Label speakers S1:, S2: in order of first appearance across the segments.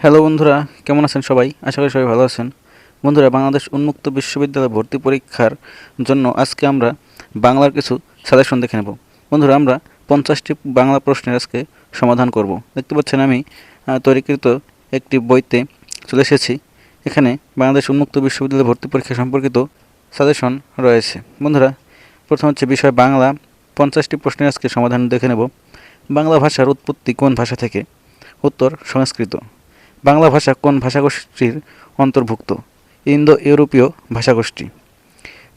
S1: Hello বন্ধুরা, কেমন আছেন সবাই? আশা করি সবাই ভালো আছেন। বন্ধুরা, বাংলাদেশ উন্মুক্ত বিশ্ববিদ্যালয় ভর্তি পরীক্ষার জন্য আজকে আমরা বাংলার কিছু সাজেশন দেখে নেব। বন্ধুরা, আমরা 50টি বাংলা প্রশ্নের আজকে সমাধান করব। দেখতে পাচ্ছেন আমি তৈরিকৃত একটি বইতে চলে এসেছি। এখানে বাংলাদেশ উন্মুক্ত বিশ্ববিদ্যালয় ভর্তি পরীক্ষা সম্পর্কিত সাজেশন রয়েছে। বন্ধুরা, প্রথম হচ্ছে বিষয় বাংলা। 50টি প্রশ্নের আজকে সমাধান দেখে নেব। বাংলা ভাষার উৎপত্তি কোন ভাষা থেকে? উত্তর সংস্কৃত। বাংলা ভাষা কোন ভাষাগোষ্ঠীর অন্তর্ভুক্ত? ইন্দো ইউরোপীয় ভাষাগোষ্ঠী।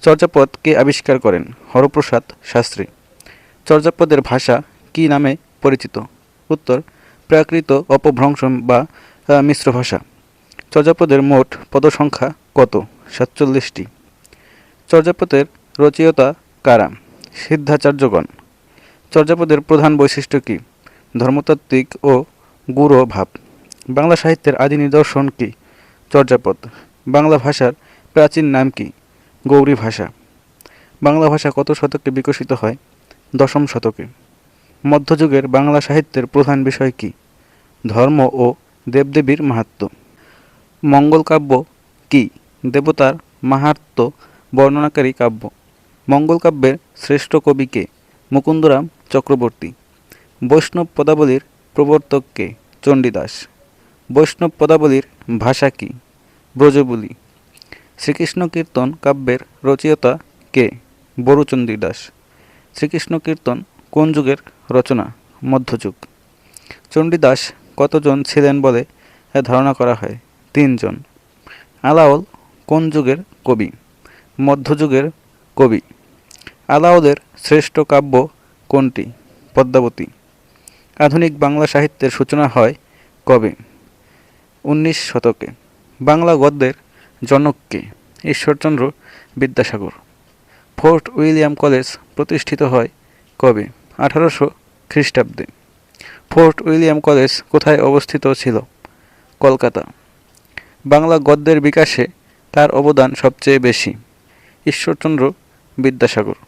S1: চর্যাপদ কে আবিষ্কার করেন? হরপ্রসাদ শাস্ত্রী। চর্যাপদের ভাষা কী নামে পরিচিত? উত্তর প্রাকৃত অপভ্রংশ বা মিশ্র ভাষা। চর্যাপদের মোট পদসংখ্যা কত? 47টি। চর্যাপদের রচয়িতা কারা? সিদ্ধাচার্যগণ। চর্যাপদের প্রধান বৈশিষ্ট্য কী? ধর্মতাত্ত্বিক ও গূঢ় ভাব। বাংলা সাহিত্যের আদি নিদর্শন কি? চর্যাপদ। বাংলা ভাষার প্রাচীন নাম কি? গৌড়ী ভাষা। বাংলা ভাষা কত শতকে বিকশিত হয়? 10ম শতকে। মধ্যযুগের বাংলা সাহিত্যের প্রধান বিষয় কি? ধর্ম ও দেবদেবীর মাহাত্ম্য। মঙ্গল কাব্য কি? দেবতার মাহাত্ম্য বর্ণনাকারী কাব্য। মঙ্গল কাব্যের শ্রেষ্ঠ কবি কে? মুকুন্দরাম চক্রবর্তী। বৈষ্ণব পদাবলীর প্রবর্তক কে? চণ্ডীদাস। বৈষ্ণব পদাবলীর ভাষা কি? ব্রজবুলি। শ্রীকৃষ্ণ কীর্তন কাব্যের রচয়িতা কে? বরুচন্দ্রী দাস। শ্রীকৃষ্ণ কীর্তন কোন যুগের রচনা? মধ্যযুগ। চণ্ডীদাস কতজন ছিলেন বলে ধারণা করা হয়? 3 জন। আলাওল কোন যুগের কবি? মধ্যযুগের কবি। আলাওলের শ্রেষ্ঠ কাব্য কোনটি? পদ্মাবতী। আধুনিক বাংলা সাহিত্যের সূচনা হয় কবে? 19 শতকে। বাংলা গদ্যের জনক কে? Ishwarchandra Vidyasagar. Fort William College প্রতিষ্ঠিত হয় কবে? 1800 খ্রিস্টাব্দে। ফোর্ট উইলিয়াম কলেজ কোথায় অবস্থিত ছিল? কলকাতা। বাংলা গদ্যের বিকাশে তার অবদান সবচেয়ে বেশি? ঈশ্বরচন্দ্র বিদ্যাসাগর।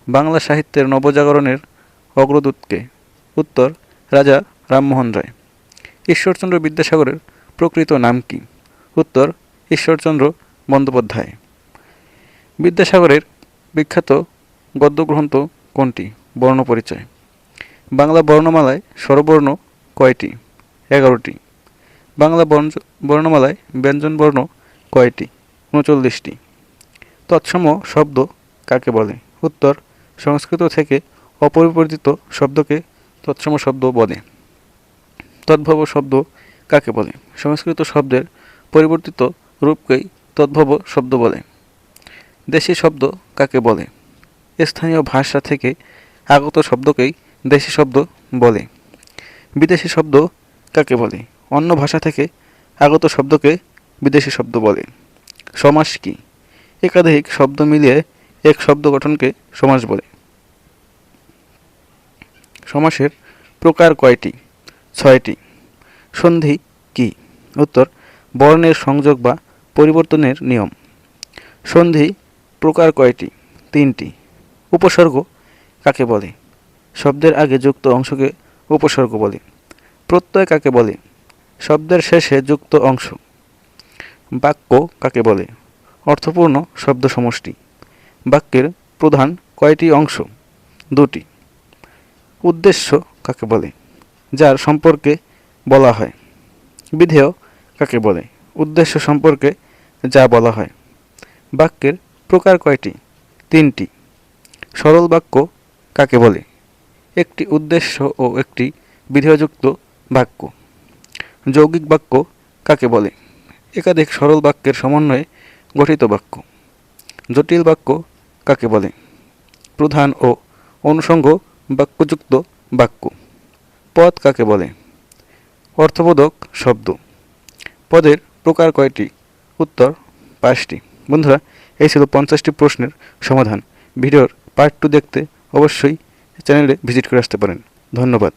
S1: বাংলা সাহিত্যের নবজাগরণের অগ্রদূত কে? উত্তর রাজা রামমোহন রায়। ঈশ্বরচন্দ্র বিদ্যাসাগরের প্রকৃত নাম কি? উত্তর ঈশ্বরচন্দ্র বন্দ্যোপাধ্যায়। বিদ্যাসাগরের বিখ্যাত গদ্যগ্রন্থ কোনটি? বর্ণপরিচয়। বাংলা বর্ণমালায় স্বরবর্ণ কয়টি? 11টি। বাংলা বর্ণমালায় ব্যঞ্জনবর্ণ কয়টি? 39টি। তৎসম শব্দ কাকে বলে? উত্তর সংস্কৃত থেকে অপরিবর্তিত শব্দকে তৎসম শব্দ বলে। তদ্ভব শব্দ কাকে বলে? সংস্কৃত শব্দের পরিবর্তিত রূপকেই তদ্ভব শব্দ বলে। দেশি শব্দ কাকে বলে? স্থানীয় ভাষা থেকে আগত শব্দকেই দেশি শব্দ বলে। বিদেশি শব্দ কাকে বলে? অন্য ভাষা থেকে আগত শব্দকে বিদেশি শব্দ বলে। সমাস কি? একাধিক শব্দ মিলিয়ে এক শব্দ গঠনকে সমাস বলে। সমাসের প্রকার কয়টি? 6টি। সন্ধি কি? উত্তর বর্ণের সংযোগ বা পরিবর্তনের নিয়ম। সন্ধি প্রকার কয়টি? 3টি। উপসর্গ কাকে বলে? শব্দের আগে যুক্ত অংশকে উপসর্গ বলে। প্রত্যয় কাকে বলে? শব্দের শেষে যুক্ত অংশ। বাক্য কাকে বলে? অর্থপূর্ণ শব্দ সমষ্টি। বাক্যের প্রধান কয়টি অংশ? 2টি। উদ্দেশ্য কাকে বলে? যার সম্পর্কে বলা হয়। বিধেয় কাকে বলে? উদ্দেশ্য সম্পর্কে যা বলা হয়। বাক্যের প্রকার কয়টি? 3টি। সরল বাক্য কাকে বলে? একটি উদ্দেশ্য ও একটি বিধেয়যুক্ত বাক্য। যৌগিক বাক্য কাকে বলে? একাধিক সরল বাক্যের সমন্বয়ে গঠিত বাক্য। জটিল বাক্য কাকে বলে? প্রধান ও অনুষঙ্গ বাক্যযুক্ত বাক্য। পদ কাকে বলে? অর্থবোধক শব্দ। পদের প্রকার কয়টি? উত্তর 5টি। বন্ধুরা, এই ছিল 50টি প্রশ্নের সমাধান। ভিডিওর পার্ট 2 দেখতে অবশ্যই চ্যানেলে ভিজিট করে আসতে পারেন। ধন্যবাদ।